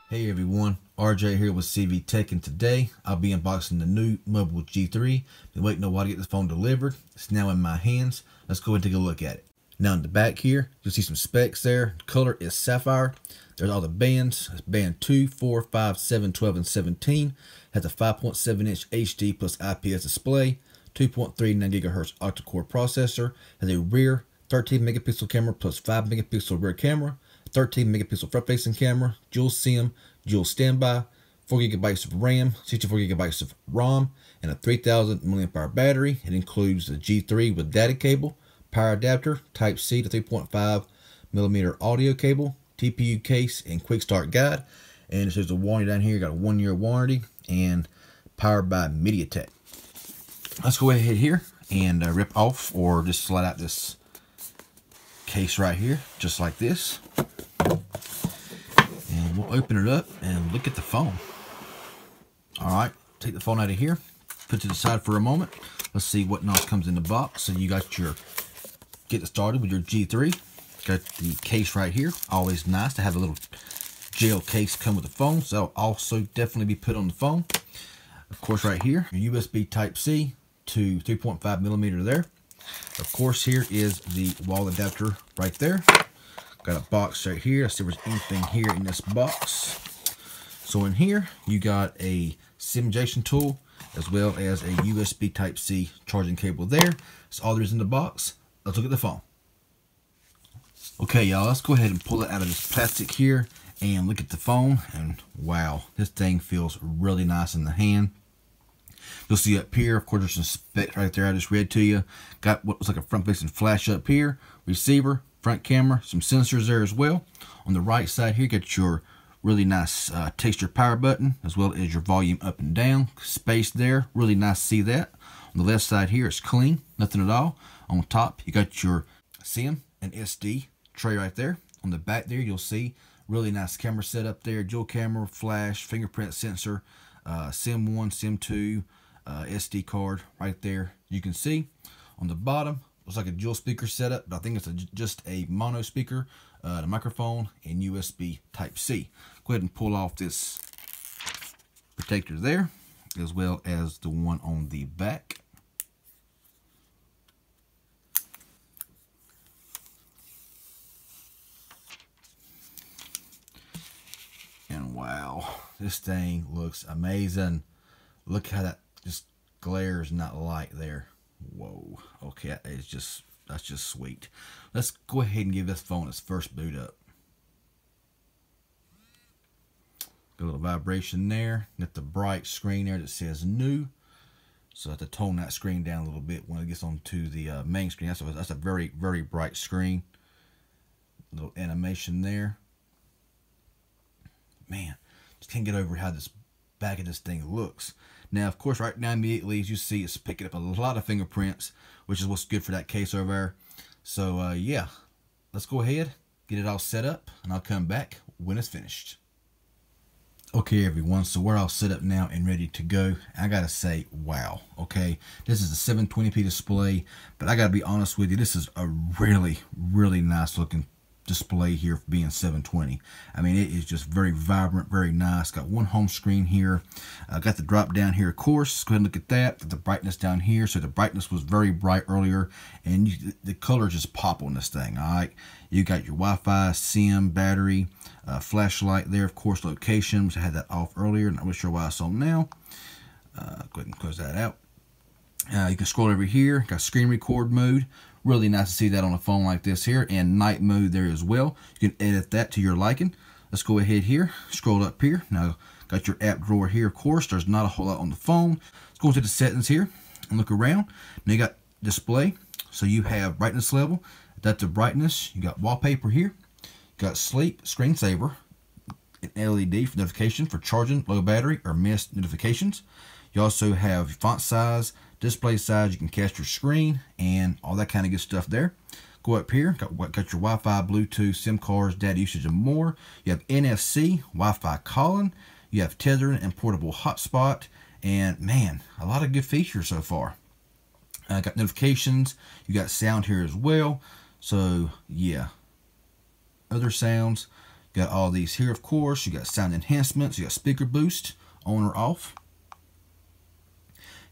Hey everyone, RJ here with CV Tech, and today I'll be unboxing the new Mobile G3. Been waiting a while to get this phone delivered. It's now in my hands. Let's go ahead and take a look at it. Now in the back here, you'll see some specs there. The color is sapphire. There's all the bands. It's band 2, 4, 5, 7, 12, and 17. Has a 5.7-inch HD plus IPS display, 2.39 GHz octa-core processor. Has a rear 13 megapixel camera plus 5 megapixel rear camera. 13 megapixel front facing camera, dual SIM, dual standby, 4 gigabytes of RAM, 64 gigabytes of ROM, and a 3000 mAh battery. It includes the G3 with data cable, power adapter, Type C to 3.5mm audio cable, TPU case, and quick start guide. And it says the warranty down here, got a 1-year warranty, and powered by MediaTek. Let's go ahead here and rip off or just slide out this case right here, just like this. And we'll open it up and look at the phone. Alright, take the phone out of here, put it to the side for a moment. Let's see what else comes in the box. So you got your, get it started with your G3. Got the case right here. Always nice to have a little gel case come with the phone. So that'll also definitely be put on the phone. Of course, right here, your USB Type C to 3.5mm there. Of course, here is the wall adapter right there. Got a box right here. Let's see if there's anything here in this box. So in here, you got a SIM injection tool as well as a USB Type C charging cable there. That's all there is in the box. Let's look at the phone. Okay, y'all, let's go ahead and pull it out of this plastic here and look at the phone. And wow, this thing feels really nice in the hand. You'll see up here, of course, there's some specs right there I just read to you. Got what looks like a front-facing flash up here, receiver, front camera, some sensors there as well. On the right side here, you got your really nice texture power button, as well as your volume up and down. Space there, really nice to see that. On the left side here, it's clean, nothing at all. On top, you got your SIM and SD tray right there. On the back there, you'll see really nice camera setup there, dual camera, flash, fingerprint sensor, SIM 1, SIM 2, SD card right there. You can see on the bottom, looks like a dual speaker setup, but I think it's just a mono speaker, the microphone, and USB Type C. Go ahead and pull off this protector there, as well as the one on the back. And wow, this thing looks amazing. Look how that just glares in that light there. Whoa, okay, that's just sweet. Let's go ahead and give this phone its first boot up. Got a little vibration there. Got the bright screen there that says NUU. So I have to tone that screen down a little bit when it gets onto the main screen. That's a very, very bright screen. Little animation there. Man, just can't get over how this back of this thing looks. Now, of course, right now immediately, as you see, it's picking up a lot of fingerprints, which is what's good for that case over there. So, yeah, let's go ahead, get it all set up, and I'll come back when it's finished. Okay, everyone, so we're all set up now and ready to go. I gotta say, wow, okay, this is a 720p display, but I gotta be honest with you, this is a really, really nice looking display here for being 720. I mean, it is just very vibrant, very nice. Got one home screen here. Got the drop down here, of course. Go ahead and look at that. Got the brightness down here. So the brightness was very bright earlier, and the colors just pop on this thing. All right, you got your Wi-Fi, SIM, battery, flashlight there, of course, location, which I had that off earlier. Not really sure why it's on now. Go ahead and close that out. You can scroll over here. Got screen record mode. Really nice to see that on a phone like this here, and night mode there as well. You can edit that to your liking. Let's go ahead here, scroll up here. Now, got your app drawer here, of course. There's not a whole lot on the phone. Let's go into the settings here and look around. Now you got display. So you have brightness level, adaptive brightness. You got wallpaper here. You got sleep, screensaver, an LED for notification for charging, low battery, or missed notifications. You also have font size, display size. You can cast your screen and all that kind of good stuff there. Go up here, got your Wi-Fi, Bluetooth, SIM cards, data usage, and more. You have NFC, Wi-Fi calling. You have tethering and portable hotspot. And man, a lot of good features so far. Got notifications. You got sound here as well. So yeah, other sounds. Got all these here, of course. You got sound enhancements. You got speaker boost, on or off.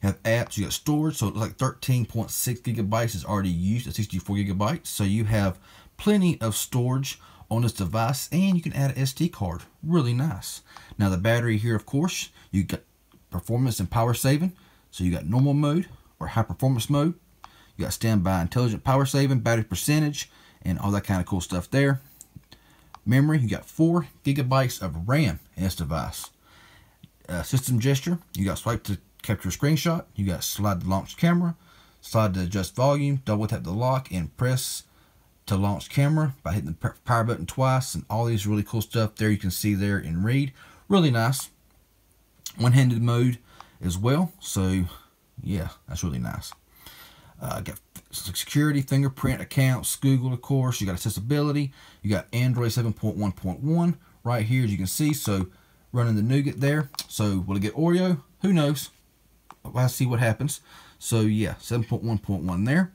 You have apps. You got storage. So it's like 13.6 gigabytes is already used at 64 gigabytes. So you have plenty of storage on this device, and you can add an SD card. Really nice. Now the battery here, of course, you got performance and power saving. So you got normal mode or high performance mode. You got standby intelligent power saving, battery percentage, and all that kind of cool stuff there. Memory, you got 4 gigabytes of RAM in this device. System gesture, you got swipe to capture a screenshot. You got slide to launch camera, slide to adjust volume, double tap to lock, and press to launch camera by hitting the power button twice, and all these really cool stuff there you can see there and read. Really nice. One-handed mode as well, so yeah, that's really nice. Got security, fingerprint, accounts, Google, of course. You got accessibility. You got Android 7.1.1 right here, as you can see. So running the nougat there. So will it get Oreo? Who knows? I'll see what happens. So yeah, 7.1.1 there.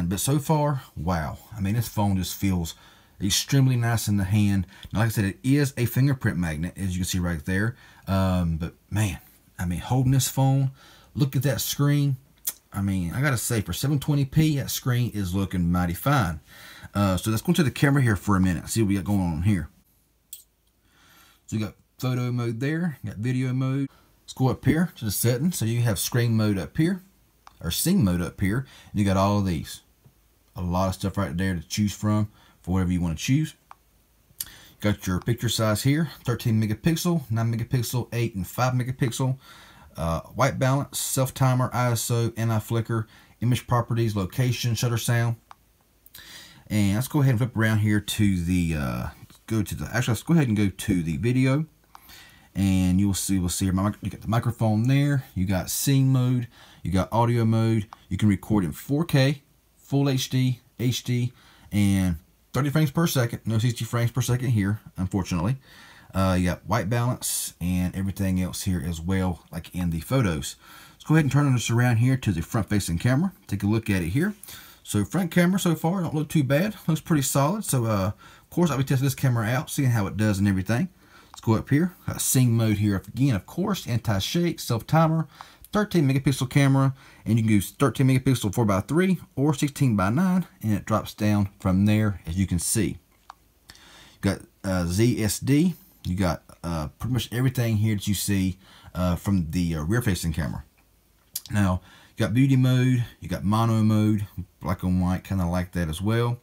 But so far, wow. I mean, this phone just feels extremely nice in the hand. Now, like I said, it is a fingerprint magnet, as you can see right there. But man, I mean, holding this phone, look at that screen. I mean, I gotta say, for 720p, that screen is looking mighty fine. So let's go to the camera here for a minute. See what we got going on here. So you got photo mode there, you got video mode. Let's go up here to the settings. So you have screen mode up here, or scene mode up here. And you got all of these. A lot of stuff right there to choose from for whatever you want to choose. Got your picture size here, 13 megapixel, 9 megapixel, 8 and 5 megapixel. White balance, self-timer, ISO, anti-flicker, image properties, location, shutter sound. And let's go ahead and flip around here to the, let's go ahead and go to the video. And we'll see here, you got the microphone there, you got scene mode, you got audio mode, you can record in 4K, full HD, HD, and 30 frames per second, no 60 frames per second here, unfortunately. You got white balance and everything else here as well, like in the photos. Let's go ahead and turn this around here to the front-facing camera. Take a look at it here. So front camera so far don't look too bad. Looks pretty solid. So of course I'll be testing this camera out, seeing how it does and everything. Let's go up here. Got scene mode here again, of course. Anti-shake, self-timer, 13 megapixel camera, and you can use 13 megapixel 4x3 or 16x9, and it drops down from there, as you can see. You got ZSD. You got pretty much everything here that you see from the rear-facing camera. Now, you got beauty mode, you got mono mode, black and white, kind of like that as well.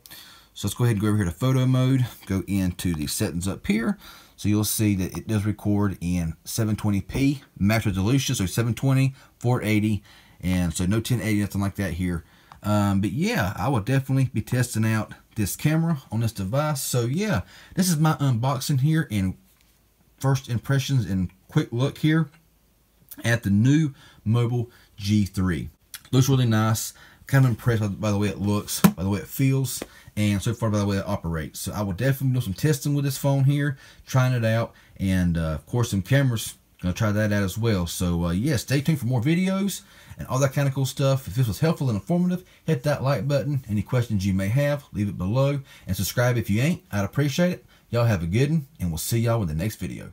So let's go ahead and go over here to photo mode, go into the settings up here. So you'll see that it does record in 720p max resolution, so 720, 480, and so no 1080, nothing like that here. But yeah, I will definitely be testing out this camera on this device. So yeah, this is my unboxing here and first impressions and quick look here at the new Mobile G3. Looks really nice. Kind of impressed by the way it looks, by the way it feels, and so far by the way it operates. So I will definitely do some testing with this phone here, trying it out, and of course some cameras. Gonna try that out as well. So yeah, stay tuned for more videos and all that kind of cool stuff. If this was helpful and informative, hit that like button. Any questions you may have, leave it below, and subscribe if you ain't. I'd appreciate it. Y'all have a good one, and we'll see y'all in the next video.